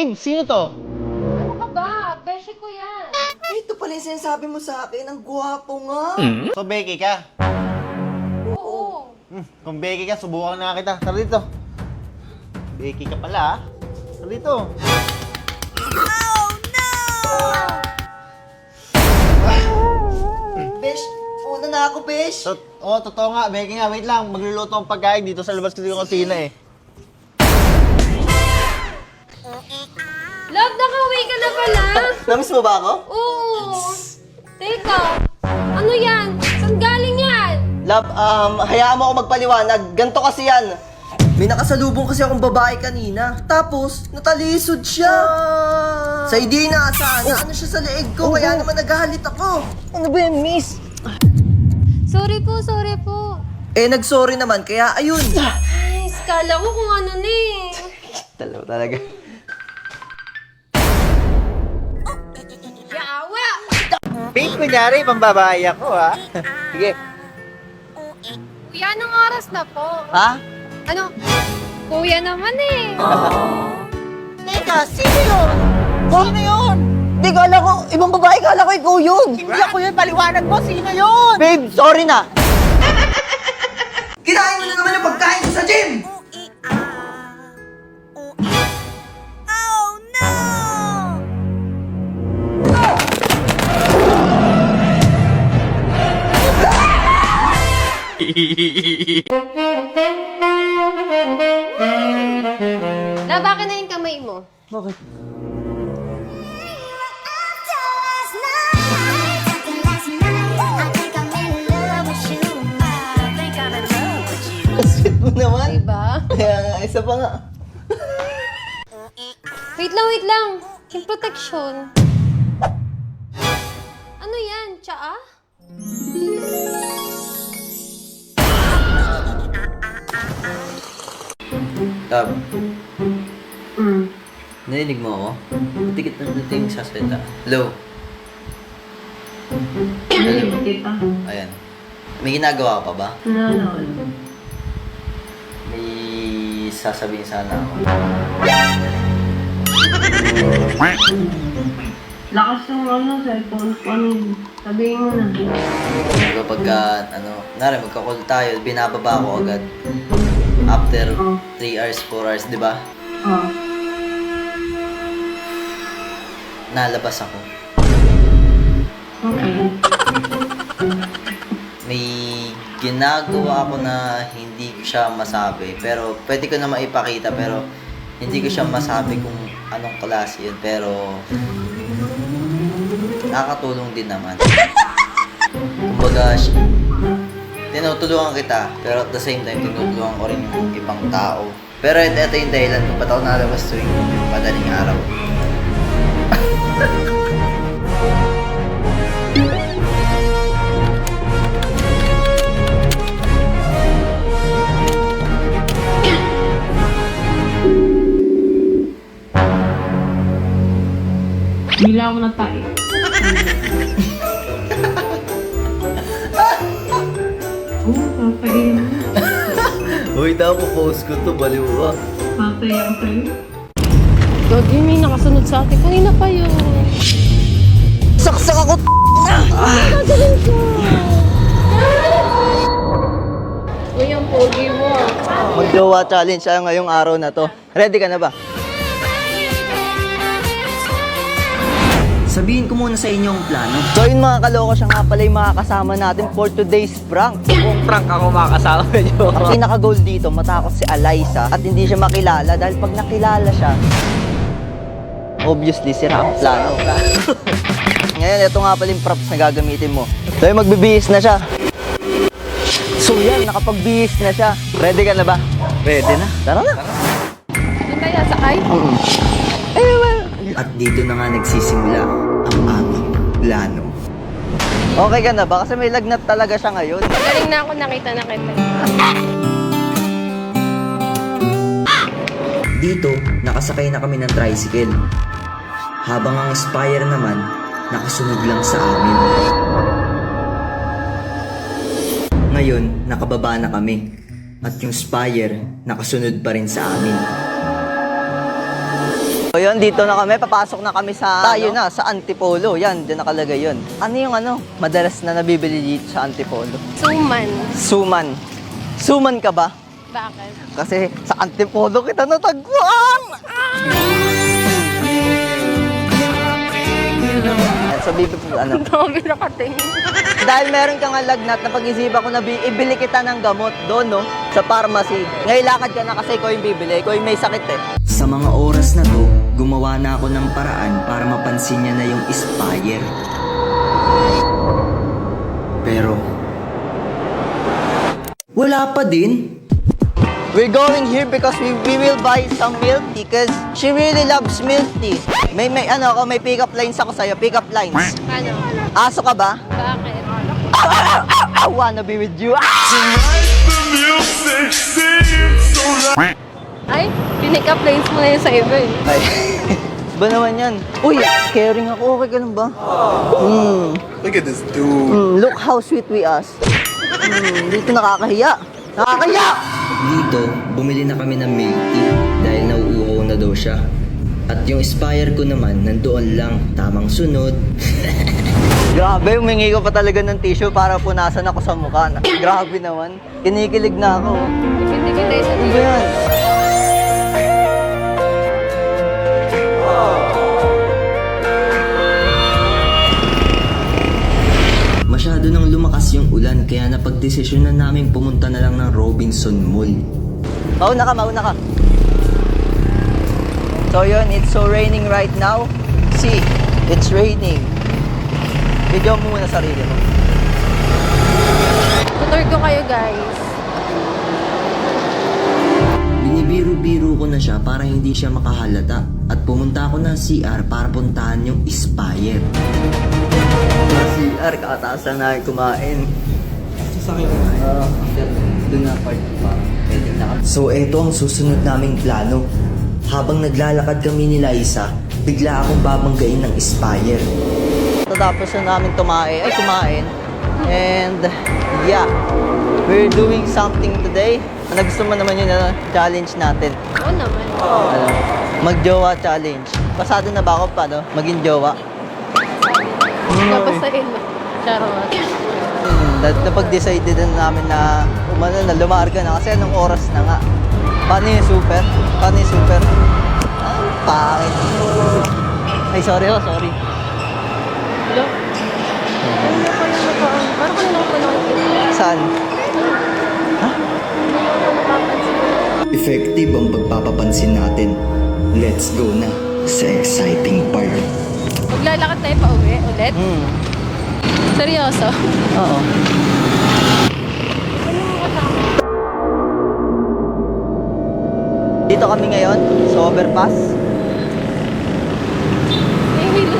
Babe, sino to? Ano ka ba? Beshi ko yan. Ito pala yung sinasabi mo sa akin. Ang gwapo nga. So, Becky ka? Oo. Kung Becky ka, subukan na kita. Tara dito. Becky ka pala, ah. Tara dito. Besh, una na ako, Besh. Totoo nga. Becky nga, wait lang. Magluluto ang pagkain dito sa labas ko yung kusina eh. Love, nakauwi ka na pala? Namiss mo ba ako? Oo. Teka, ano yan? Saan galing yan? Love, hayaan mo ako magpaliwanag. Ganto kasi yan. May nakasalubong kasi akong babae kanina. Tapos, natalisod siya. Sa hindi inaasahan na ano siya sa leeg ko. Kaya naman naghahalit ako. Ano ba yan, miss? Sorry po. Eh, nag-sorry naman. Kaya, ayun. Ay, skala ko kung ano na eh. Dalaw talaga. Yawa! Babe, kunyari, pambabae ako, ha? Sige. Kuya, anong oras na po? Ha? Ano? Kuya naman eh. Teka, sino yun? Sino yun? Di, kala ko, ibang babae, kala ko ikaw yun. Hindi ako yun, paliwanag mo, sino yun? Babe, sorry na. Kinain mo na naman yung pagkain ko sa gym! Labakin na yung kamay mo. Bakit? Sweet mo naman. Diba? Kaya nga, isa pa nga. Wait lang. Yung protection. Ano yan? Tsaa? Tab. Narinig mo ako? Tikit na dito yung sasalita. Hello? Hello? Kita. Ayan. May ginagawa ka pa ba? Wala. May sasabihin sana ako. Lakas yung cellphone ko. Sabihin mo na. Diba pagka, magka-call tayo, binababa ko agad. After 3 hours, 4 hours, di ba? Oh. Nalabas ako. Okay. May ginagawa ako na hindi ko siya masabi. Pero pwede ko na maipakita, pero hindi ko siya masabi kung anong klase yun. Pero nakakatulong din naman. Kumbaga, tinutulungan kita, pero at the same time, tinutulungan ko rin yung ibang tao. Pero ito yung dahilan kung ba't ako nalabas tuwing madaling araw. Bila mo na tayo. Papayin mo. Uy, post ko to, baliw ka. Papayin ko sa'yo. Gagi, may nakasunod sa atin. Kanina pa yun. Saksak ako, Gagaling ka. Uy, ang pogi mo ah. Mag-jowa challenge tayo ngayong araw na to. Ready ka na ba? Sabihin ko muna sa inyo ang plano. So yun mga kaloko, siya nga pala yung makakasama natin for today's prank. Kung prank ako makakasama nyo. Ang pinaka-goal dito, matakot si Eliza at hindi siya makilala dahil pag nakilala siya, obviously, sira ang plano. Ngayon, ito nga pala yung props na gagamitin mo. So yung magbibihis na siya. So yan, nakapagbihis na siya. Ready ka na ba? Ready na. Tara na. Doon tayo sakay? At dito na nga nagsisimula ang aming plano. Okay ka na ba? Kasi may lagnat talaga siya ngayon. Galing na ako, nakita na kita. Dito, nakasakay na kami ng tricycle. Habang ang Spire naman, nakasunod lang sa amin. Ngayon, nakababa na kami. At yung Spire, nakasunod pa rin sa amin. So yun, dito na kami. Papasok na kami sa... Tayo na, sa Antipolo. Yan, dyan nakalagay yun. Ano yung madalas na nabibili dito sa Antipolo? Suman. Suman. Suman ka ba? Bakit? Kasi sa Antipolo kita natagpuan! So, bibi po, Dami nakatingin. Dahil meron kang lagnat na pag-isipan ko na ibili kita ng gamot doon, no? Sa pharmacy. Ngayon lakad ka na kasi ikaw yung bibili. Ikaw yung may sakit eh. Sa mga oras na to, gumawa na ako ng paraan para mapansin niya na yung Spire. Pero, wala pa din. We're going here because we will buy some milk tea because she really loves milk tea. May pick-up lines ako sa'yo. Pick-up lines. Ano? Aso ka ba? Bakit? I wanna be with you. Ay, pinick up lines mo na yun sa iba eh. Ay. Ba naman yan? Uy, caring ako. Okay ka lang ba? Look at this dude. Look how sweet we us. Dito nakakahiya. Nakakahiya! Dito, bumili na kami ng milk tea dahil nauuhaw na daw siya. At yung Spire ko naman, nandoon lang, tamang sunod. Grabe, humingi ko pa talaga ng tissue para punasan ako sa mukha. Grabe naman. Kinikilig na ako. Ipintigil tayo sa Ano ba yan? Masyado nang lumakas yung ulan kaya napagdesisyonan namin pumunta na lang ng Robinson Mall. Mauna ka. So yun, it's so raining right now. See, it's raining. Video mo muna sarili mo. Tutor ko kayo guys. Binibiro-biro ko na siya para hindi siya makahalata at pumunta ako ng CR para puntahan yung Spire. Sa CR, kakataas lang namin kumain. Sasakay ko na. Doon na part pa. Pwede na. So eto ang susunod naming plano. Habang naglalakad kami ni Liza, bigla akong babanggain ng Spire. Tapos na namin kumain. And yeah, we're doing something today. Ano gusto mo naman yun challenge natin? Oo naman. Ano? Mag-jowa challenge. Pasado na ba ako paano? Maging jowa? Tapos sa ino. Charot. Napag-decide din namin na lumarga na kasi anong oras na nga. Paano yung super? Pangit. Ay, sorry. Hello? Ano na pa yung nakaan? Parang kanina ko pa nakikita. Saan? Effective ang pagpapapansin natin. Let's go na sa exciting part. Maglalakad tayo pa uwi ulit? Seryoso? Oo. Dito kami ngayon sa overpass. May wheel.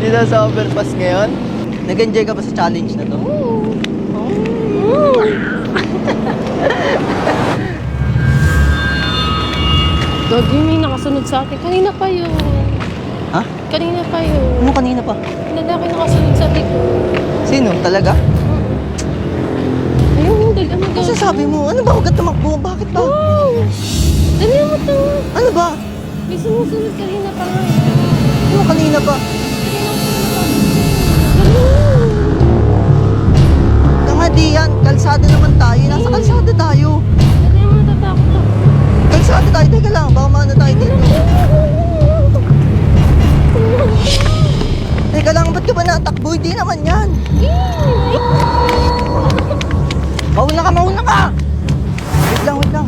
Dito sa overpass ngayon. Nag-enjoy ka ba sa challenge na to? Gagi, may nakasunod sa akin. Kanina pa yun. Ha? Kanina pa yun. Ano kanina pa? Lalaki nakasunod sa akin. Sino? Talaga? Ayun, dali mo Ano sabi mo? Ano ba? Huwag ka tumakbo. Bakit ba? Wow! Dali mo to. Ano ba? May sumusunod kanina pa nga. Ano kanina pa? Tanga di yan. Kalsada naman tayo. Nasa kalsada tayo. Dali mo, natatakot ako. Kalsada tayo. Teka lang. Baka maano tayo dito. Teka lang. Ba't ka ba natakbo? Hindi naman yan. Mauna ka! Wait lang.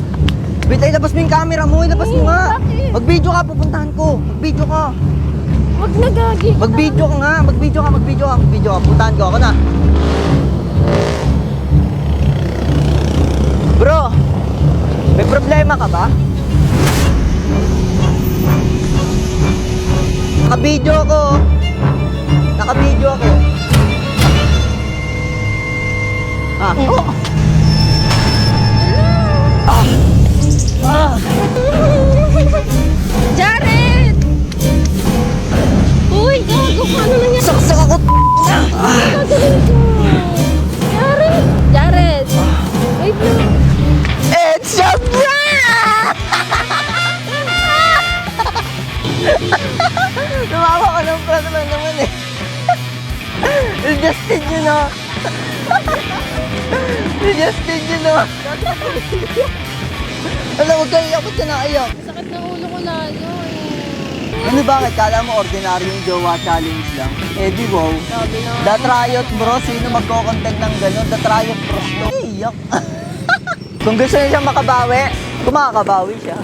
Wait, ilabas mo yung camera mo. Ilabas mo nga. Bakit? Mag-video ka. Pupuntahan ko. Mag-video ka. Wag na, Gagi. Mag-video ka nga. Mag-video ka. Puntahan ko. Ako na. Bro, may problema ka ba? Naka-video ako. Ah. Oh. Jared! Uy, gago ka. Ano nangyari? Saksak ako. Jared! Wait lang. naman eh. Justin yun ah. Justin yun ah. Alam, huwag kayo iyak. Ba't ka naiyak? Sakit ng ulo ko lalo eh. Ano bakit? Kala mo ordinary yung jowa challenge lang? Eh di wow. Sabi na. The Triot bro, sino magko-content ng gano'n? The Triot bro to. Iyak. Kung gusto niya siyang makabawi, kung makakabawi siya.